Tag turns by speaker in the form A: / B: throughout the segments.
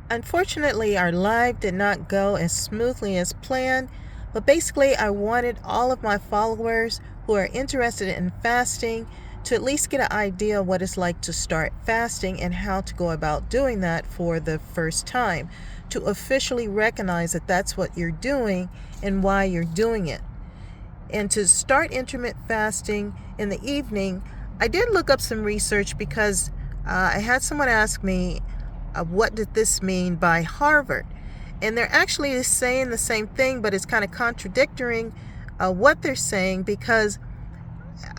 A: Unfortunately, our live did not go as smoothly as planned, but basically I wanted all of my followers who are interested in fasting to at least get an idea of what it's like to start fasting and how to go about doing that for the first time, to officially recognize that that's what you're doing and why you're doing it. And to start intermittent fasting in the evening, I did look up some research because I had someone ask me, what did this mean by Harvard? And they're actually saying the same thing, but it's kind of contradicting what they're saying, because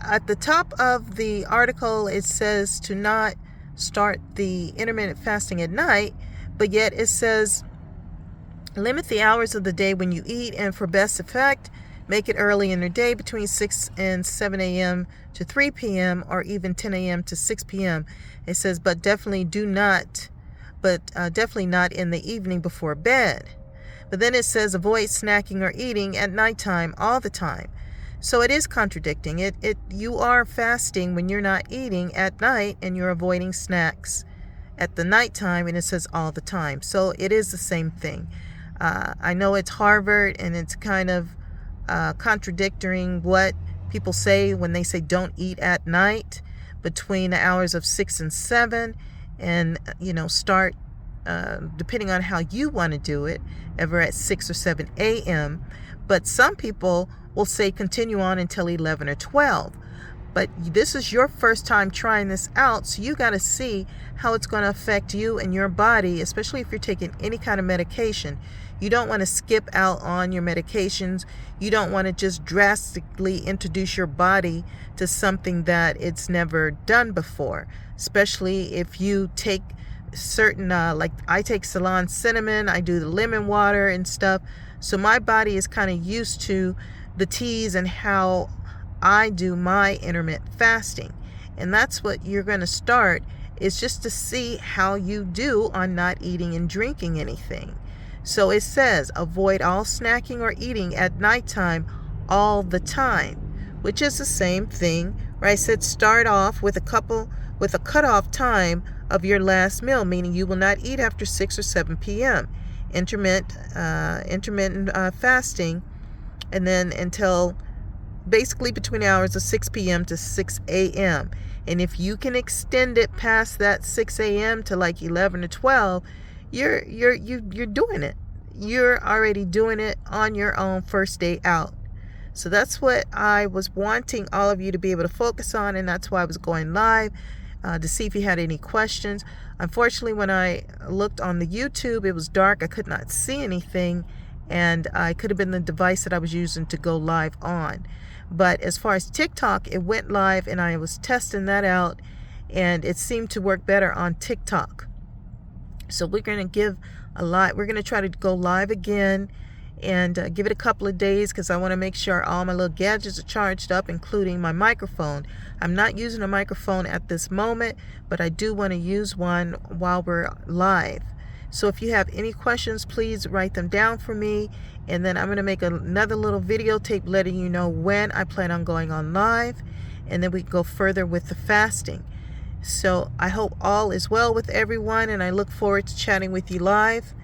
A: at the top of the article it says to not start the intermittent fasting at night, but yet it says limit the hours of the day when you eat, and for best effect, make it early in the day between 6 and 7 a.m. to 3 p.m. or even 10 a.m. to 6 p.m. It says, but definitely not in the evening before bed. But then it says avoid snacking or eating at nighttime all the time. So it is contradicting. You are fasting when you're not eating at night, and you're avoiding snacks at the nighttime, and it says all the time. So it is the same thing. I know it's Harvard, and it's kind of contradicting what people say when they say don't eat at night between the hours of 6 and 7, and start depending on how you want to do it, ever at 6 or 7 a.m. But some people will say continue on until 11 or 12. But this is your first time trying this out, so you got to see how it's going to affect you and your body, especially if you're taking any kind of medication. You don't want to skip out on your medications. You don't want to just drastically introduce your body to something that it's never done before, especially if you take certain, like I take Ceylon cinnamon, I do the lemon water and stuff. So my body is kind of used to the teas and how I do my intermittent fasting. And that's what you're going to start, is just to see how you do on not eating and drinking anything. So it says avoid all snacking or eating at nighttime all the time, which is the same thing, right? I said start off with a cutoff time of your last meal, meaning you will not eat after 6 or 7 p.m. Intermittent fasting, and then until basically between the hours of 6 p.m. to 6 a.m. And if you can extend it past that 6 a.m. to like 11 or 12, you're doing it. You're already doing it on your own first day out. So that's what I was wanting all of you to be able to focus on, and that's why I was going live to see if you had any questions. Unfortunately, when I looked on the YouTube, it was dark. I could not see anything, and I could have been the device that I was using to go live on. But as far as TikTok, it went live, and I was testing that out, and it seemed to work better on TikTok. So we're going to try to go live again and give it a couple of days, because I want to make sure all my little gadgets are charged up, including my microphone. I'm not using a microphone at this moment, but I do want to use one while we're live. So if you have any questions, please write them down for me, and then I'm going to make another little video tape letting you know when I plan on going on live, and then we can go further with the fasting. So I hope all is well with everyone, and I look forward to chatting with you live.